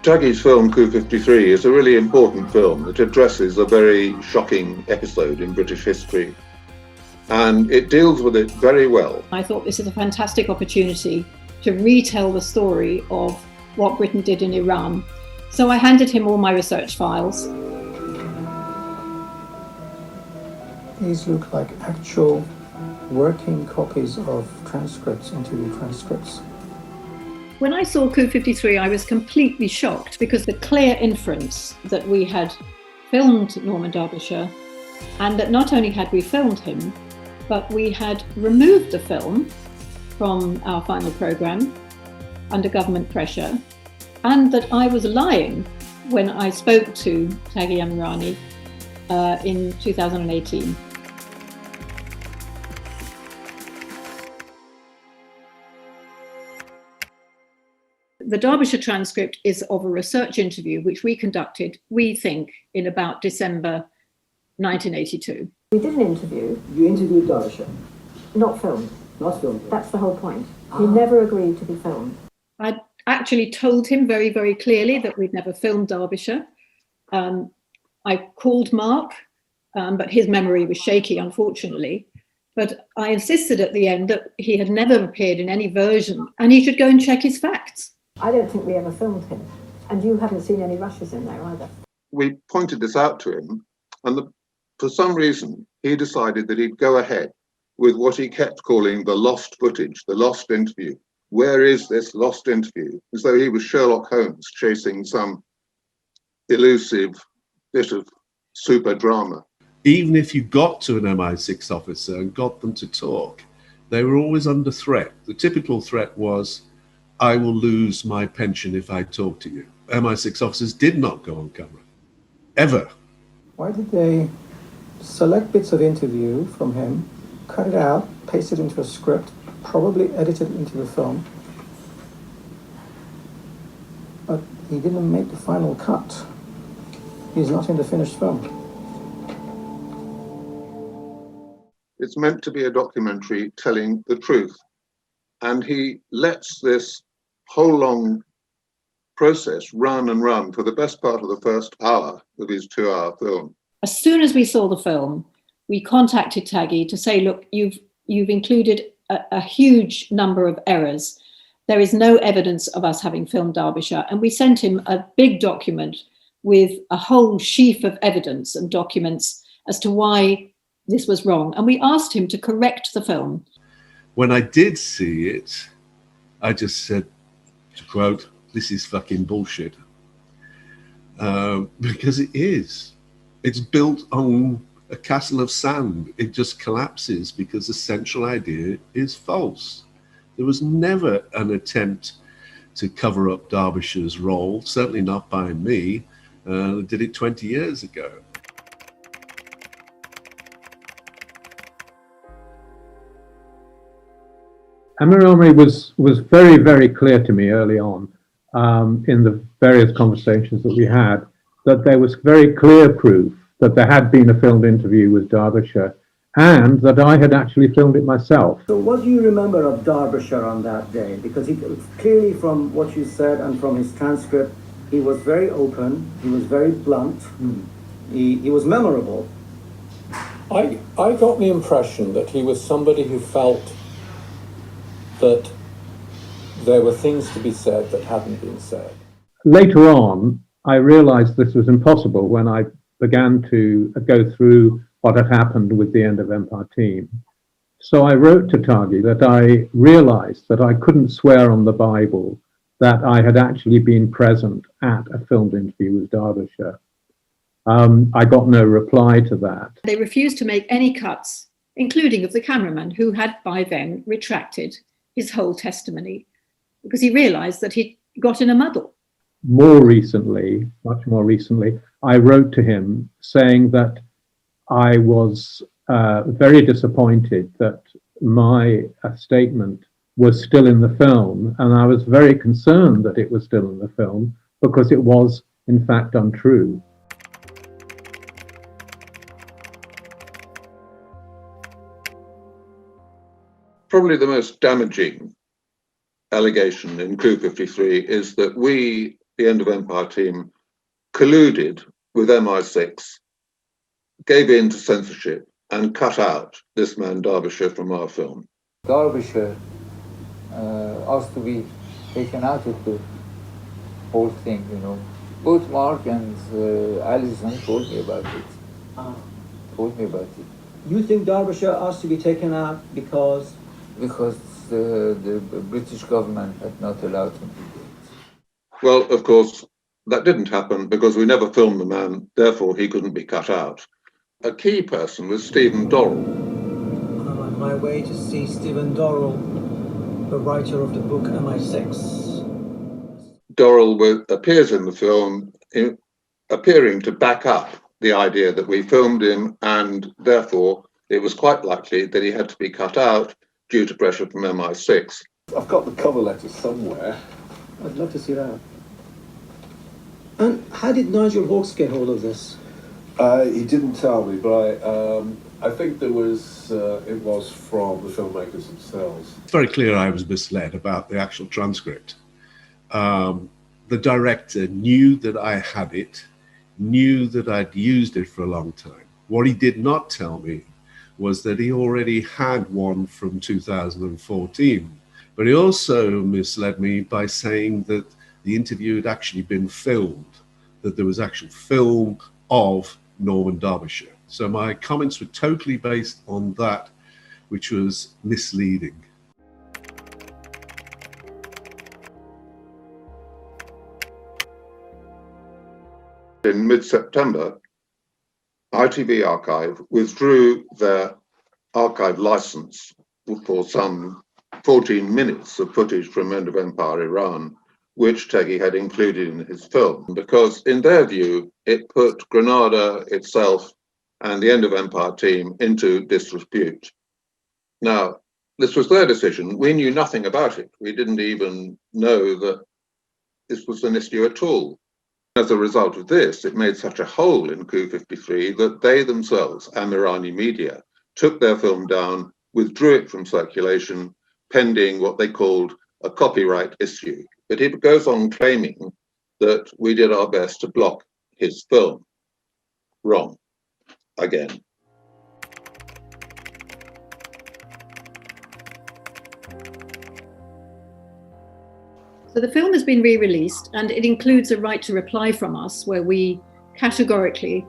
Taggy's film Coup 53 is a really important film that addresses a very shocking episode in British history, and it deals with it very well. I thought this is a fantastic opportunity to retell the story of what Britain did in Iran. So I handed him all my research files. These look like actual working copies of transcripts, interview transcripts. When I saw Coup 53, I was completely shocked because the clear inference that we had filmed Norman Derbyshire, and that not only had we filmed him, but we had removed the film from our final programme under government pressure, and that I was lying when I spoke to Taggy Amirani in 2018. The Derbyshire transcript is of a research interview which we conducted, we think, in about December 1982. We did an interview. You interviewed Derbyshire? Not filmed. Not filmed. That's the whole point. He never agreed to be filmed. I actually told him very, very clearly that we'd never filmed Derbyshire. I called Mark, but his memory was shaky, unfortunately. But I insisted at the end that he had never appeared in any version and he should go and check his facts. I don't think we ever filmed him. And you haven't seen any rushes in there either. We pointed this out to him, and for some reason, he decided that he'd go ahead with what he kept calling the lost footage, the lost interview. Where is this lost interview? As though he was Sherlock Holmes chasing some elusive bit of super drama. Even if you got to an MI6 officer and got them to talk, they were always under threat. The typical threat was, I will lose my pension if I talk to you. MI6 officers did not go on camera, ever. Why did they select bits of interview from him, cut it out, paste it into a script, probably edit it into the film, but he didn't make the final cut. He's not in the finished film. It's meant to be a documentary telling the truth, and he lets this whole long process run and run for the best part of the first hour of his 2-hour film. As soon as we saw the film, we contacted Taggy to say, look, you've included a huge number of errors. There is no evidence of us having filmed Derbyshire. And we sent him a big document with a whole sheaf of evidence and documents as to why this was wrong. And we asked him to correct the film. When I did see it, I just said, to quote, this is fucking bullshit. Because it is. It's built on a castle of sand. It just collapses because the central idea is false. There was never an attempt to cover up Derbyshire's role, certainly not by me. I did it 20 years ago. Amirani was very, very clear to me early on in the various conversations that we had that there was very clear proof that there had been a filmed interview with Derbyshire and that I had actually filmed it myself. So what do you remember of Derbyshire on that day? Because he clearly, from what you said and from his transcript, he was very open, he was very blunt, he was memorable. I got the impression that he was somebody who felt that there were things to be said that hadn't been said. Later on, I realized this was impossible when I began to go through what had happened with the end of Empire Team. So I wrote to Taggy that I realized that I couldn't swear on the Bible that I had actually been present at a filmed interview with Derbyshire. I got no reply to that. They refused to make any cuts, including of the cameraman, who had by then retracted his whole testimony because he realized that he'd got in a muddle. More recently, much more recently, I wrote to him saying that I was very disappointed that my statement was still in the film, and I was very concerned that it was still in the film because it was, in fact, untrue. Probably the most damaging allegation in Coup 53 is that we the End of Empire team colluded with MI6, gave in to censorship, and cut out this man Derbyshire from our film. Derbyshire asked to be taken out of the whole thing, you know. Both Mark and Alison told me about it. Told me about it. You think Derbyshire asked to be taken out because? Because the British government had not allowed him to do it. Well, of course, that didn't happen because we never filmed the man, therefore he couldn't be cut out. A key person was Stephen Dorril. I'm on my way to see Stephen Dorril, the writer of the book MI6. Dorril appears in the film, appearing to back up the idea that we filmed him, and therefore it was quite likely that he had to be cut out due to pressure from MI6. I've got the cover letter somewhere. I'd love to see that. And how did Nigel Hawkes get hold of this? He didn't tell me, but I think it was from the filmmakers themselves. It's very clear I was misled about the actual transcript. The director knew that I had it, knew that I'd used it for a long time. What he did not tell me was that he already had one from 2014. But he also misled me by saying that the interview had actually been filmed, that there was actual film of Norman Derbyshire. So my comments were totally based on that, which was misleading. In mid-September, ITV Archive withdrew their archive license for some 14 minutes of footage from End of Empire Iran, which Teggy had included in his film, because in their view, it put Granada itself and the End of Empire team into disrepute. Now, this was their decision. We knew nothing about it. We didn't even know that this was an issue at all. As a result of this, it made such a hole in Coup 53 that they themselves, Amirani Media, took their film down, withdrew it from circulation, pending what they called a copyright issue. But he goes on claiming that we did our best to block his film. Wrong. Again. So the film has been re-released, and it includes a right to reply from us where we categorically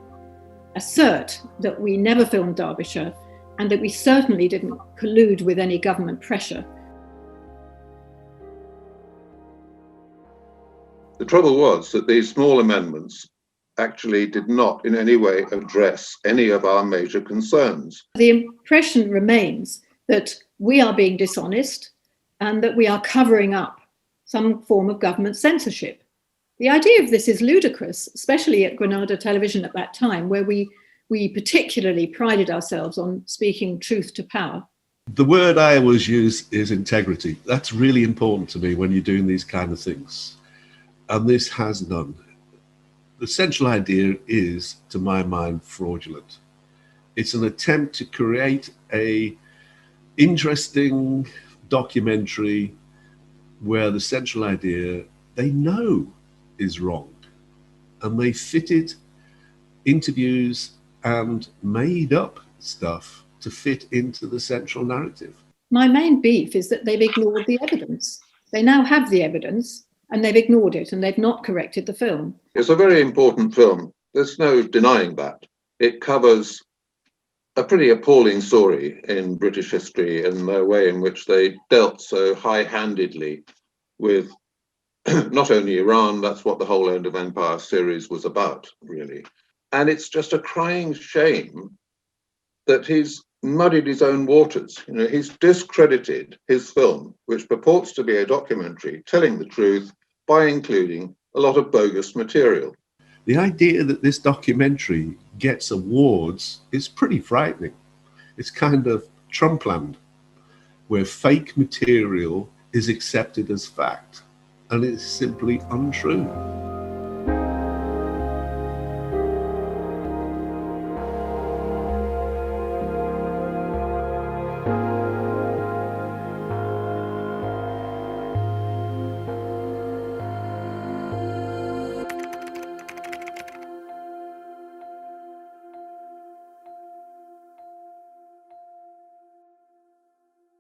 assert that we never filmed Derbyshire and that we certainly didn't collude with any government pressure. The trouble was that these small amendments actually did not in any way address any of our major concerns. The impression remains that we are being dishonest and that we are covering up some form of government censorship. The idea of this is ludicrous, especially at Granada Television at that time, where we particularly prided ourselves on speaking truth to power. The word I always use is integrity. That's really important to me when you're doing these kind of things. And this has none. The central idea is, to my mind, fraudulent. It's an attempt to create an interesting documentary where the central idea they know is wrong, and they fitted interviews and made up stuff to fit into the central narrative. My main beef is that they've ignored the evidence. They now have the evidence and they've ignored it, and they've not corrected the film. It's a very important film. There's no denying that. It covers a pretty appalling story in British history and the way in which they dealt so high-handedly with not only Iran, that's what the whole End of Empire series was about, really. And it's just a crying shame that he's muddied his own waters. You know, he's discredited his film, which purports to be a documentary telling the truth by including a lot of bogus material. The idea that this documentary gets awards is pretty frightening. It's kind of Trumpland, where fake material is accepted as fact, and it's simply untrue.